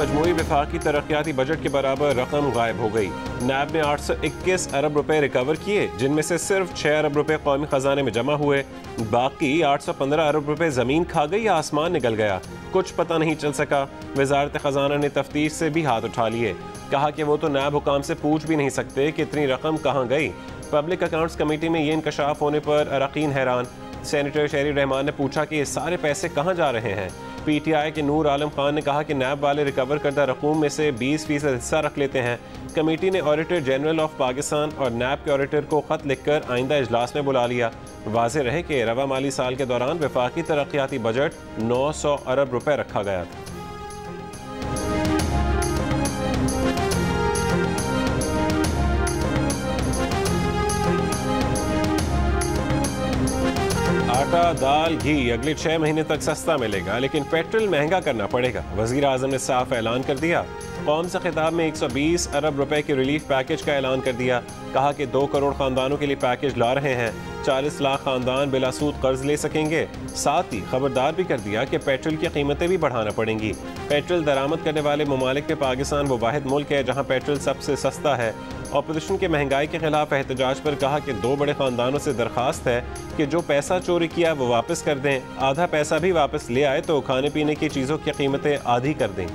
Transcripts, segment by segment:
मजमूई वफाकी तरक्याती बजट के बराबर रकम गायब हो गई। नैब ने 821 अरब रुपए रिकवर किए, जिनमें से सिर्फ 6 अरब रुपए कौमी खजाने में जमा हुए। बाकी 815 अरब रुपए जमीन खा गई या आसमान निकल गया, कुछ पता नहीं चल सका। वजारत खजाना ने तफ्तीश से भी हाथ उठा लिए, कहा कि वो तो नैब हुकाम से पूछ भी नहीं सकते कि इतनी रकम कहाँ गई। पब्लिक अकाउंट्स कमेटी में ये इंकशाफ होने पर अरकान हैरान। सेनेटर शहरी रहमान ने पूछा कि ये सारे पैसे कहाँ जा रहे हैं। PTI के नूर आलम खान ने कहा कि नैब वाले रिकवर करदा रकूम में से 20% हिस्सा रख लेते हैं। कमेटी ने ऑडिटर जनरल ऑफ पाकिस्तान और नैब के ऑडिटर को खत लिखकर आइंदा इजलास में बुला लिया। वाज़ेह रहे कि रवा माली साल के दौरान वफाकी तरक्याती बजट 900 अरब रुपए रखा गया था। आटा, दाल, घी अगले 6 महीने तक सस्ता मिलेगा, लेकिन पेट्रोल महंगा करना पड़ेगा। वज़ीर आज़म ने साफ ऐलान कर दिया। कौम से खिताब में 120 अरब रुपए के रिलीफ पैकेज का ऐलान कर दिया। कहा कि 2 करोड़ खानदानों के लिए पैकेज ला रहे हैं। 40 लाख खानदान बिलासूद कर्ज ले सकेंगे। साथ ही खबरदार भी कर दिया कि पेट्रोल की कीमतें भी बढ़ाना पड़ेंगी। पेट्रोल दरामद करने वाले ममालिक में पाकिस्तान वो वाहिद मुल्क है जहाँ पेट्रोल सबसे सस्ता है। ऑपोजिशन के महंगाई के खिलाफ एहतजाज पर कहा कि 2 बड़े खानदानों से दरखास्त है कि जो पैसा चोरी किया वो वापस कर दें, आधा पैसा भी वापस ले आए तो खाने पीने की चीज़ों की कीमतें आधी कर दें।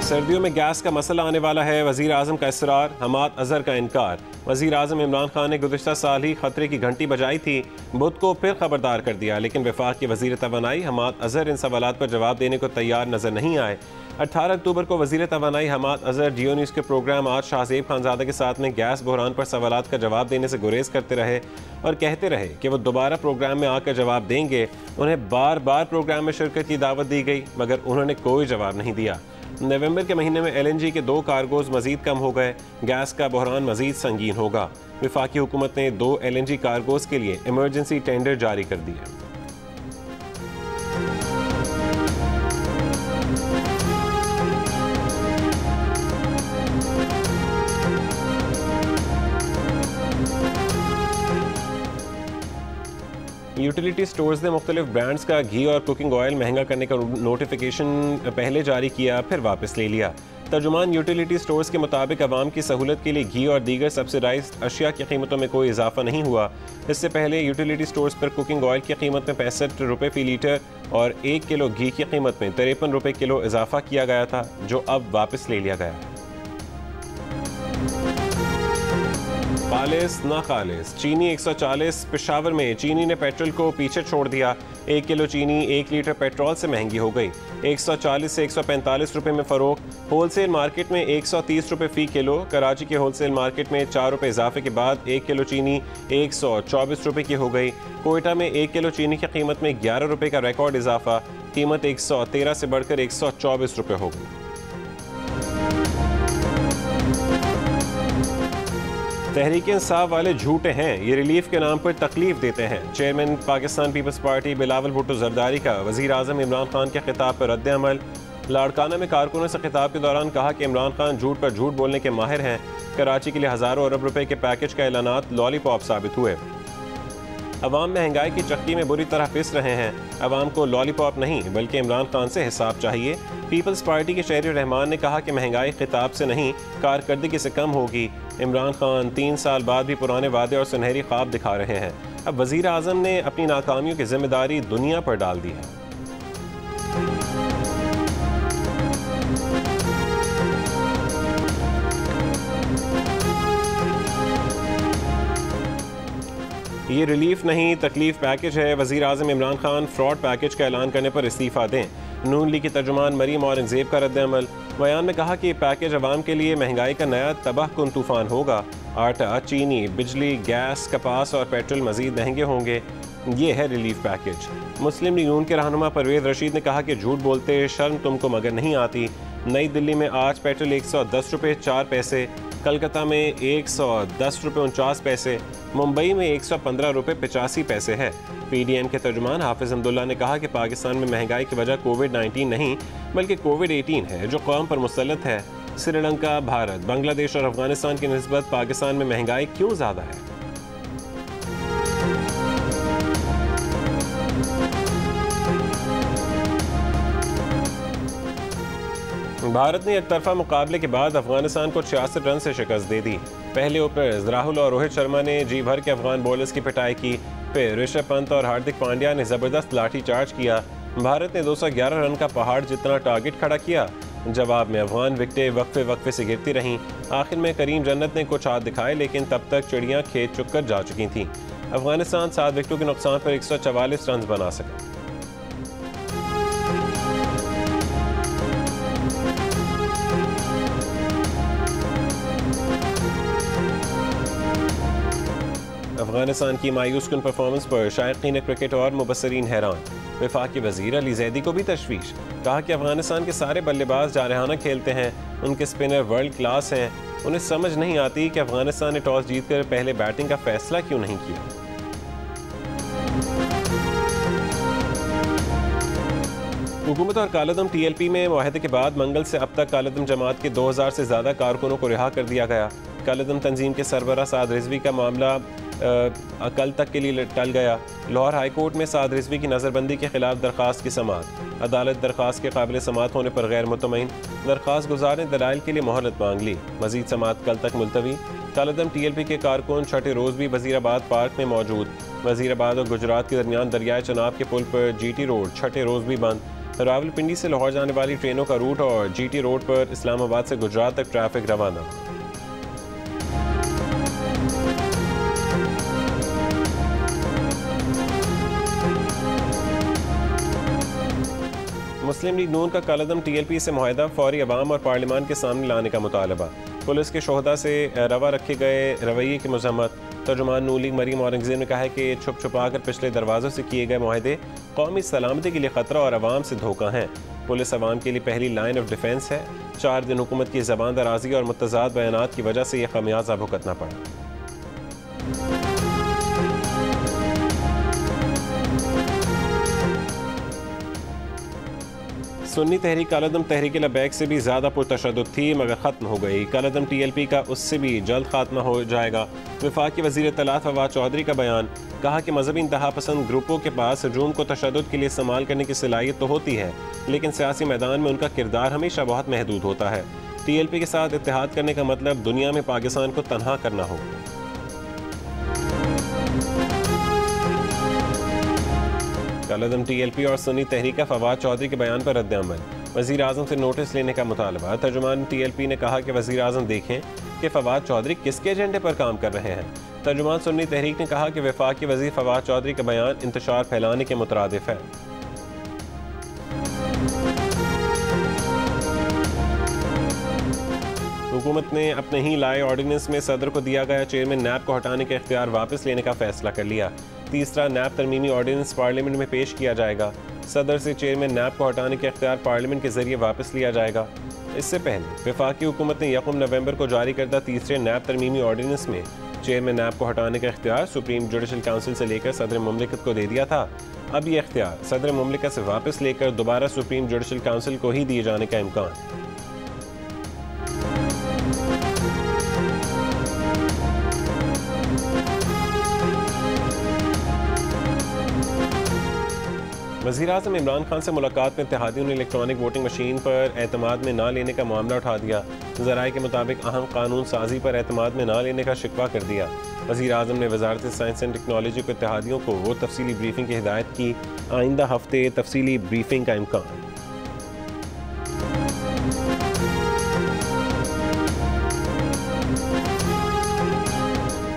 सर्दियों में गैस का मसला आने वाला है, वज़ीर आज़म का इसरार, हमाद अजहर का इनकार। वज़ीर आज़म इमरान खान ने गुज़िश्ता साल ही खतरे की घंटी बजाई थी, बुध को फिर खबरदार कर दिया, लेकिन वफाक के वज़ीर तवानाई हमाद अजहर इन सवालात पर जवाब देने को तैयार नजर नहीं आए। 18 अक्टूबर को वज़ीर तवानाई हमाद अजहर जियो न्यूज़ के प्रोग्राम आज शाहज़ेब खानज़ादा के साथ में गैस बहरान पर सवालात का जवाब देने से गुरेज करते रहे और कहते रहे कि वो दोबारा प्रोग्राम में आकर जवाब देंगे। उन्हें बार बार प्रोग्राम में शिरकत की दावत दी गई, मगर उन्होंने कोई जवाब नहीं दिया। नवंबर के महीने में LNG के 2 कार्गोज मजीद कम हो गए, गैस का बहरान मजीद संगीन होगा। वफाकी हुकूमत ने 2 LNG कार्गोज के लिए इमरजेंसी टेंडर जारी कर दिया। यूटिलिटी स्टोर्स ने मुख्तलिफ ब्रांड्स का घी और कुकिंग ऑयल महंगा करने का नोटिफिकेशन पहले जारी किया, फिर वापस ले लिया। तर्जुमान यूटिलिटी स्टोर्स के मुताबिक आवाम की सहूलत के लिए घी और दीगर सब्सिडाइज्ड अशिया की कीमतों में कोई इजाफा नहीं हुआ। इससे पहले यूटिलिटी स्टोर्स पर कुकिंग ऑयल की कीमत में 65 रुपये फ़ी लीटर और 1 किलो घी की कीमत में 53 रुपये किलो इजाफा किया गया था, जो अब वापस ले लिया गया है। खालिस ना खालिस चीनी 140। पेशावर में चीनी ने पेट्रोल को पीछे छोड़ दिया। 1 किलो चीनी 1 लीटर पेट्रोल से महंगी हो गई। 140 से 145 रुपये में फ़रोख्त। होलसेल मार्केट में 130 रुपये फ़ी किलो। कराची के होलसेल मार्केट में 4 रुपये इजाफे के बाद 1 किलो चीनी 124 रुपये की हो गई। कोयटा में 1 किलो चीनी की कीमत में 11 रुपये का रिकॉर्ड इजाफा। कीमत 113 से बढ़कर 124 रुपये हो गई। तहरीक इंसाफ वाले झूठे हैं, ये रिलीफ के नाम पर तकलीफ देते हैं। चेयरमैन पाकिस्तान पीपल्स पार्टी बिलावल भुट्टो जरदारी का वज़ीर आज़म इमरान खान के खिताब पर रद्द अमल। लाड़काना में कारकुनों से खिताब के दौरान कहा कि इमरान खान झूठ पर झूठ बोलने के माहिर हैं। कराची के लिए हज़ारों अरब रुपए के पैकेज का ऐलानात लॉलीपॉप साबित हुए। अवाम महंगाई की चक्की में बुरी तरह पिस रहे हैं। अवाम को लॉलीपॉप नहीं बल्कि इमरान खान से हिसाब चाहिए। पीपल्स पार्टी के शहरी रहमान ने कहा कि महंगाई खिताब से नहीं कारकर्दगी से कम होगी। इमरान खान 3 साल बाद भी पुराने वादे और सुनहरी ख्वाब दिखा रहे हैं। अब वज़ीर आज़म ने अपनी नाकामियों की जिम्मेदारी दुनिया पर डाल दी है। ये रिलीफ नहीं तकलीफ पैकेज है। वज़ीर आज़म इमरान खान फ्रॉड पैकेज का ऐलान करने पर इस्तीफ़ा दें। नून लीग की तर्जुमान मरीम औरंगज़ेब का रद्द अमल। बयान में कहा कि पैकेज अवाम के लिए महंगाई का नया तबाह कुन तूफ़ान होगा। आटा, चीनी, बिजली, गैस, कपास और पेट्रोल मज़ीद महंगे होंगे। ये है रिलीफ पैकेज। मुस्लिम लीग नून के रहनुमा परवेज़ रशीद ने कहा कि झूठ बोलते शर्म तुमको मगर नहीं आती। नई दिल्ली में आज पेट्रोल 110 रुपये 4 पैसे, कलकत्ता में 110 रुपये 49 पैसे, मुंबई में 115 रुपये 85 पैसे है। PDM के तर्जुमान हाफिज़ अब्दुल्ला ने कहा कि पाकिस्तान में महंगाई की वजह कोविड-19 नहीं बल्कि कोविड-18 है जो कौम पर मुसल्लत है। श्रीलंका, भारत, बांग्लादेश और अफगानिस्तान की निस्बत पाकिस्तान में महंगाई क्यों ज़्यादा है? भारत ने एक तरफा मुकाबले के बाद अफगानिस्तान को 66 रन से शिकस्त दे दी। पहले ओपनर्स राहुल और रोहित शर्मा ने जी भर के अफगान बॉलर्स की पिटाई की। फिर ऋषभ पंत और हार्दिक पांड्या ने जबरदस्त लाठी चार्ज किया। भारत ने 211 रन का पहाड़ जितना टारगेट खड़ा किया। जवाब में अफगान विकेटें वक्फे से गिरती रहीं। आखिर में करीम जन्नत ने कुछ हाथ दिखाए, लेकिन तब तक चिड़ियां खेत चुक कर जा चुकी थीं। अफगानिस्तान 7 विकेटों के नुकसान पर 144 रन बना सका। अफगानिस्तान की मायूस कुन परफॉर्मेंस पर शायकीन क्रिकेट और मुबसरीन हैरान। वफाकी वजीर अली जैदी को भी तशवीश। कहा कि अफगानिस्तान के सारे बल्लेबाज जारहाना खेलते हैं, उनके स्पिनर वर्ल्ड क्लास हैं। उन्हें समझ नहीं आती कि अफगानिस्तान ने टॉस जीतकर पहले बैटिंग का फैसला क्यों नहीं किया। हुकूमत और कालदम TLP में मुआहदे के बाद मंगल से अब तक कालदम जमात के 2000 से ज़्यादा कारकुनों को रिहा कर दिया गया। कालदम तंजीम के सरबराह साद रिजवी का मामला कल तक के लिए टल गया। लाहौर हाई कोर्ट में साद रिजवी की नज़रबंदी के खिलाफ दरख्वास्त की समाअत। अदालत दरख्वास्त के काबिल समाअत होने पर गैर मुतमईन। दरख्वास्त गुजार ने दलाइल के लिए मोहलत मांग ली। मजीद समाअत कल तक मुलतवी। कालदम TLP के कारकुन छठे रोज़ भी वज़ीराबाद पार्क में मौजूद। वज़ीराबाद और गुजरात के दरमियान दरियाए चनाब के पुल पर GT रोड छठे रोज़ भी बंद। रावलपिंडी से लाहौर जाने वाली ट्रेनों का रूट और GT रोड पर इस्लामाबाद से गुजरात तक ट्रैफिक रवाना। मुस्लिम लीग नून का कालदम TLP से मुआहदा फौरी अवाम और पार्लिमान के सामने लाने का मुतालबा। पुलिस के शोहदा से रवा रखे गए रवैये की मजम्मत। तर्जुमान नून लीग मरीम औरंगजेब ने कहा है कि छुप छुपा कर पिछले दरवाज़ों से किए गए मुआहदे कौमी सलामती के लिए ख़तरा और अवाम से धोखा हैं। पुलिस अवाम के लिए पहली लाइन ऑफ डिफेंस है। 4 दिन हुकूमत की ज़बान दराजी और मुतज़ाद बयानात की वजह से यह खमियाजा भुगतना पड़ा। सुन्नी तहरीक कालदम तहरीक लबैक से भी ज़्यादा पुरतशद्दुद थी, मगर ख़त्म हो गई। कालदम TLP का उससे भी जल्द खात्मा हो जाएगा। वफाकी वज़ीर इत्तलात फवाद चौधरी का बयान। कहा कि मजहबी इंतहा पसंद ग्रुपों के पास हजूम को तशद्दुद के लिए इस्तेमाल करने की सलाहियत तो होती है, लेकिन सियासी मैदान में उनका किरदार हमेशा बहुत महदूद होता है। TLP के साथ इत्तेहाद करने का मतलब दुनिया में पाकिस्तान को तनहा करना हो। कालदम TLP और सुन्नी तहरीक फवाद चौधरी के बयान पर रद्द-ए-अमल। वज़ीर आज़म से नोटिस लेने का मुतालबा। तर्जुमान TLP ने कहा कि वज़ीर आज़म देखें कि फवाद चौधरी किसके एजेंडे पर काम कर रहे हैं। तर्जुमान सुन्नी तहरीक ने कहा कि वफाकी वज़ीर फवाद चौधरी का बयान इंतशार फैलाने के मुतरादिफ है। हुकूमत ने अपने ही लाए ऑर्डिनेंस में सदर को दिया गया चेयरमैन नैब को हटाने का इख्तियार वापस लेने का फैसला कर लिया। तीसरा नैब तरमीमी ऑर्डिनेंस पार्लियामेंट में पेश किया जाएगा। सदर से चेयरमैन नैब को हटाने का इख्तियार पार्लियामेंट के जरिए वापस लिया जाएगा। इससे पहले वफाकी हुकूमत ने 1 नवंबर को जारी करदा तीसरे नैब तरमीमी ऑर्डिनेंस में चेयरमैन नैब को हटाने का इख्तियार सुप्रीम जुडिशल काउंसिल से लेकर सदर मुमलिकत को दे दिया था। अब यह इख्तियार सदर मुमलिकत से वापस लेकर दोबारा सुप्रीम जुडिशल काउंसिल को ही दिए जाने का इम्कान। वज़ीर-ए-आज़म इमरान खान से मुलाकात में इत्तेहादियों ने इलेक्ट्रॉनिक वोटिंग मशीन पर एतमाद में ना लेने का मामला उठा दिया। ज़राए के मुताबिक अहम कानून साजी पर एतमाद में ना लेने का शिकवा कर दिया। वज़ीर-ए-आज़म ने वज़ारत साइंस एंड टेक्नोलॉजी को इत्तेहादियों को वो तफसीली ब्रीफिंग की हिदायत की। आइंदा हफ्ते तफसीली ब्रीफिंग का इम्कान।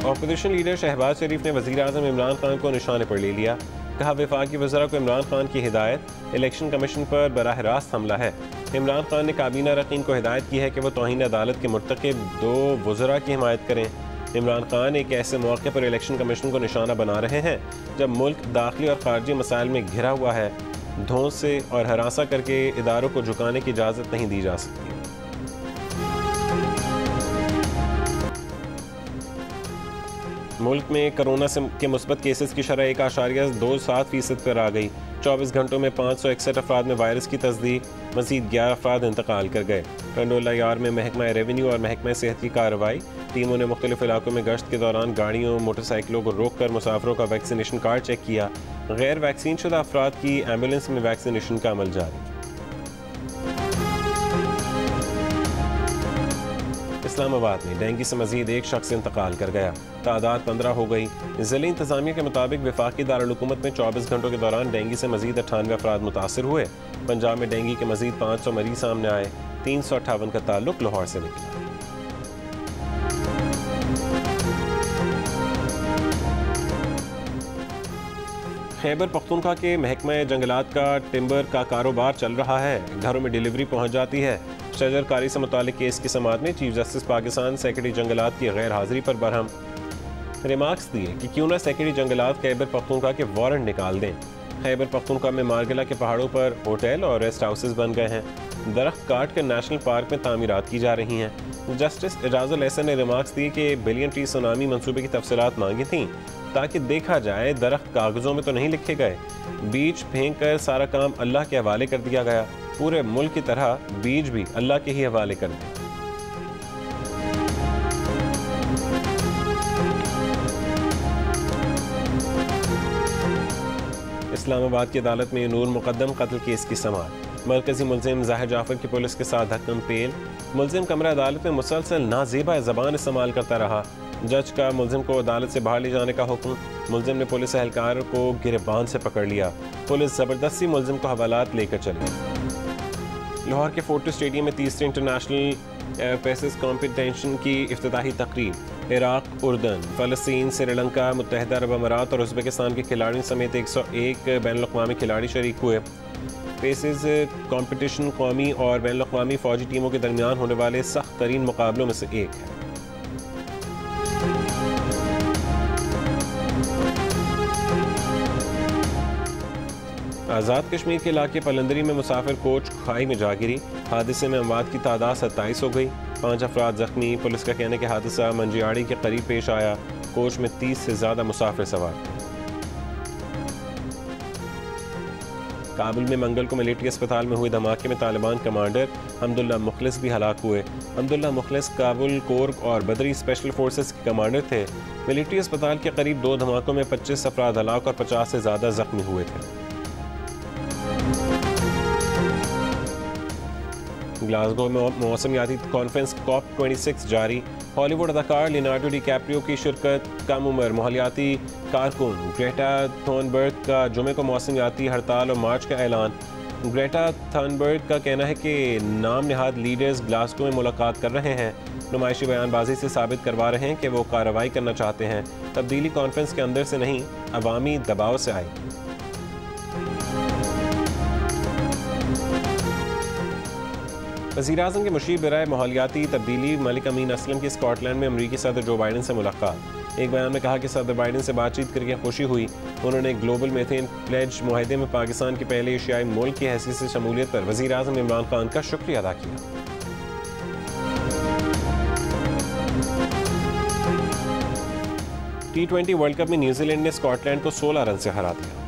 अपोजिशन लीडर शहबाज शरीफ ने वज़ीर-ए-आज़म इमरान खान को निशाने पर ले लिया। कहा वफाकी वज़रा को इमरान खान की हिदायत इलेक्शन कमीशन पर बराह रास्त हमला है। इमरान खान ने काबीना रकीन को हिदायत की है कि वह तौहीन अदालत के मुर्तकिब 2 वज़रा की हिमायत करें। इमरान खान एक ऐसे मौके पर इलेक्शन कमीशन को निशाना बना रहे हैं जब मुल्क दाखिली और खारजी मसाइल में घिरा हुआ है। धौंस से और हरासा करके इदारों को झुकाने की इजाज़त नहीं दी जा सकती। मुल्क में कोरोना के मुस्बत केसेस की शरह 1.27% पर आ गई। 24 घंटों में 561 अफराद में वायरस की तस्दीक। मज़ीद 11 अफराद इंतकाल कर गए। टंडोला यार में महकमा रेवेन्यू और महकमा सेहत की कार्रवाई। टीमों ने मुख्तलिफ इलाकों में गश्त के दौरान गाड़ियों मोटरसाइकिलों को रोक कर मुसाफिरों का वैक्सीनेशन कार्ड चेक किया। गैर वैक्सीन शुदा अफराद की एम्बुलेंस में वैक्सीनेशन का अमल जारी। इस्लामाबाद में डेंगू से मजीद एक शख्स इंतकाल कर गया, तादाद 15 हो गई। ज़िला इंतजामिया के मुताबिक वफाकी दारुल-हुकूमत में 24 घंटों के दौरान डेंगू से मजीद 98 अफराद मुतासर हुए। पंजाब में डेंगू के मजीद 500 मरीज सामने आए। 358 का ताल्लुक लाहौर से निकला। खैबर पख्तूनख्वा के महकमा जंगलात का टिम्बर का कारोबार चल रहा है, घरों में डिलीवरी पहुंच जाती है। शजरकारी से मुतालिक केस की समाअत में चीफ जस्टिस पाकिस्तान सेक्रेटरी जंगलात की गैर हाजिरी पर बरहम। रिमार्क्स दिए कि क्यों ना सेक्रेटरी जंगलात खैबर पख्तूनख्वा के वारंट निकाल दें। खैबर पख्तूनख्वा में मारगिला के पहाड़ों पर होटल और रेस्ट हाउसेज बन गए हैं। दरख्त काट कर नेशनल पार्क में तामीरात की जा रही हैं। जस्टिस एजाजुल एहसन ने रिमार्क्स दिए कि बिलियन ट्री सुनामी मंसूबे की तफसीलात मांगी थी ताकि देखा जाए दरख्त कागजों में तो नहीं लिखे गए। बीज फेंक कर सारा काम अल्लाह के हवाले कर दिया गया। पूरे मुल्क की तरह बीज भी अल्लाह के ही हवाले कर दिया। इस्लामाबाद की अदालत में नूर मुकद्दम कत्ल केस की समाअत। मरकजी मुलजिम जाहिर जाफर की पुलिस के साथ धक्कम पेल। मुलजिम कमरा अदालत में मुसलसल नाजेबा ज़बान इस्तेमाल करता रहा। जज का मुलजिम को अदालत से बाहर ले जाने का हुक्म। मुलजिम ने पुलिस एहलकार को गिरबान से पकड़ लिया। पुलिस ज़बरदस्ती मुलजिम को हवालात लेकर चली। लाहौर के फोर्टिस स्टेडियम में तीसरे इंटरनेशनल पेसेस कॉम्पिटिशन की इफ्तिताही तकरीब। इराक, उर्दन, फ़लस्तीन, श्रीलंका, मुत्तहिदा अरब अमारात और उज़्बेकिस्तान के खिलाड़ियों समेत 101 बैनुल-अक़वामी खिलाड़ी शरीक हुए। पेसेस कॉम्पिटिशन कौमी और बैनुल-अक़वामी फ़ौजी टीमों के दरमियान होने वाले सख्त तरीन मुकाबलों में से एक है। आज़ाद कश्मीर के इलाके पलंदरी में मुसाफिर कोच खाई में जा गिरी। हादसे में अमवात की तादाद 27 हो गई। 5 अफराद जख्मी। पुलिस का कहना है कि हादसा मंजियाड़ी के करीब पेश आया। कोच में 30 से ज़्यादा मुसाफिर सवार थे। काबुल में मंगल को मिलिट्री अस्पताल में हुए धमाके में तालिबान कमांडर हमदुल्ला मुखलिस भी हलाक हुए। हमदुल्ला मुखलिस काबुल कोर और बदरी स्पेशल फोर्सेस के कमांडर थे। मिलिट्री अस्पताल के करीब 2 धमाकों में 25 अफराद हलाक और 50 से ज़्यादा जख्मी हुए थे। ग्लासगो में मौसमियाती कॉन्फ्रेंस COP26 जारी। हॉलीवुड अदाकार लियोनार्डो डिकैप्रियो की शिरकत। कम उम्र माहौलियाती कारकुन ग्रेटा थुनबर्ग का जुमे को मौसमियाती हड़ताल और मार्च का ऐलान। ग्रेटा थुनबर्ग का कहना है कि नाम नहाद लीडर्स ग्लासगो में मुलाकात कर रहे हैं। नुमाइशी बयानबाजी से साबित करवा रहे हैं कि वो कार्रवाई करना चाहते हैं। तब्दीली कॉन्फ्रेंस के अंदर से नहीं, अवामी दबाव से आई। वज़ीर-ए-आज़म के मुशीर बराए माहौलियाती तब्दीली मलिक अमीन असलम की स्कॉटलैंड में अमरीकी सदर जो बाइडन से मुलाकात। एक बयान में कहा कि सदर बाइडन से बातचीत करके खुशी हुई। उन्होंने ग्लोबल मीथेन प्लेज मुआहदे में पाकिस्तान के पहले एशियाई मुल्क की हैसियत से शमूलियत पर वज़ीर-ए-आज़म इमरान खान का शुक्रिया अदा किया। T20 वर्ल्ड कप में न्यूजीलैंड ने स्कॉटलैंड को 16 रन से हरा दिया।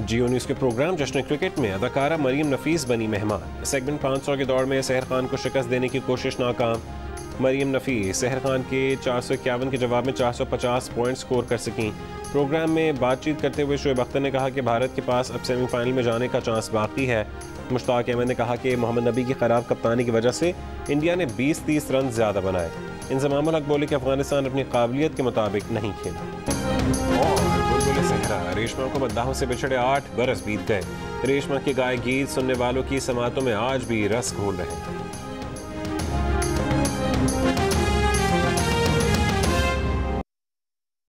जियो न्यूज़ के प्रोग्राम जश्न क्रिकेट में अदाकारा मरियम नफीस बनी मेहमान। सेगमेंट 500 के दौर में सहर खान को शिकस्त देने की कोशिश नाकाम। मरियम नफीस सहर खान के 451 के जवाब में 450 पॉइंट स्कोर कर सकीं। प्रोग्राम में बातचीत करते हुए शोएब अख्तर ने कहा कि भारत के पास अब सेमीफाइनल में जाने का चांस बाकी है। मुश्ताक अहमद ने कहा कि मोहम्मद नबी की खराब कप्तानी की वजह से इंडिया ने 20-30 रन ज़्यादा बनाए। इंज़मामुल हक बोले कि अफगानिस्तान अपनी काबिलियत के मुताबिक नहीं खेला। और बुलबुल सहरा रेशमा को मद्दाहों से बिछड़े 8 बरस बीत गए। रेशमा के गाए गीत सुनने वालों की समातों में आज भी रस घोल रहे हैं।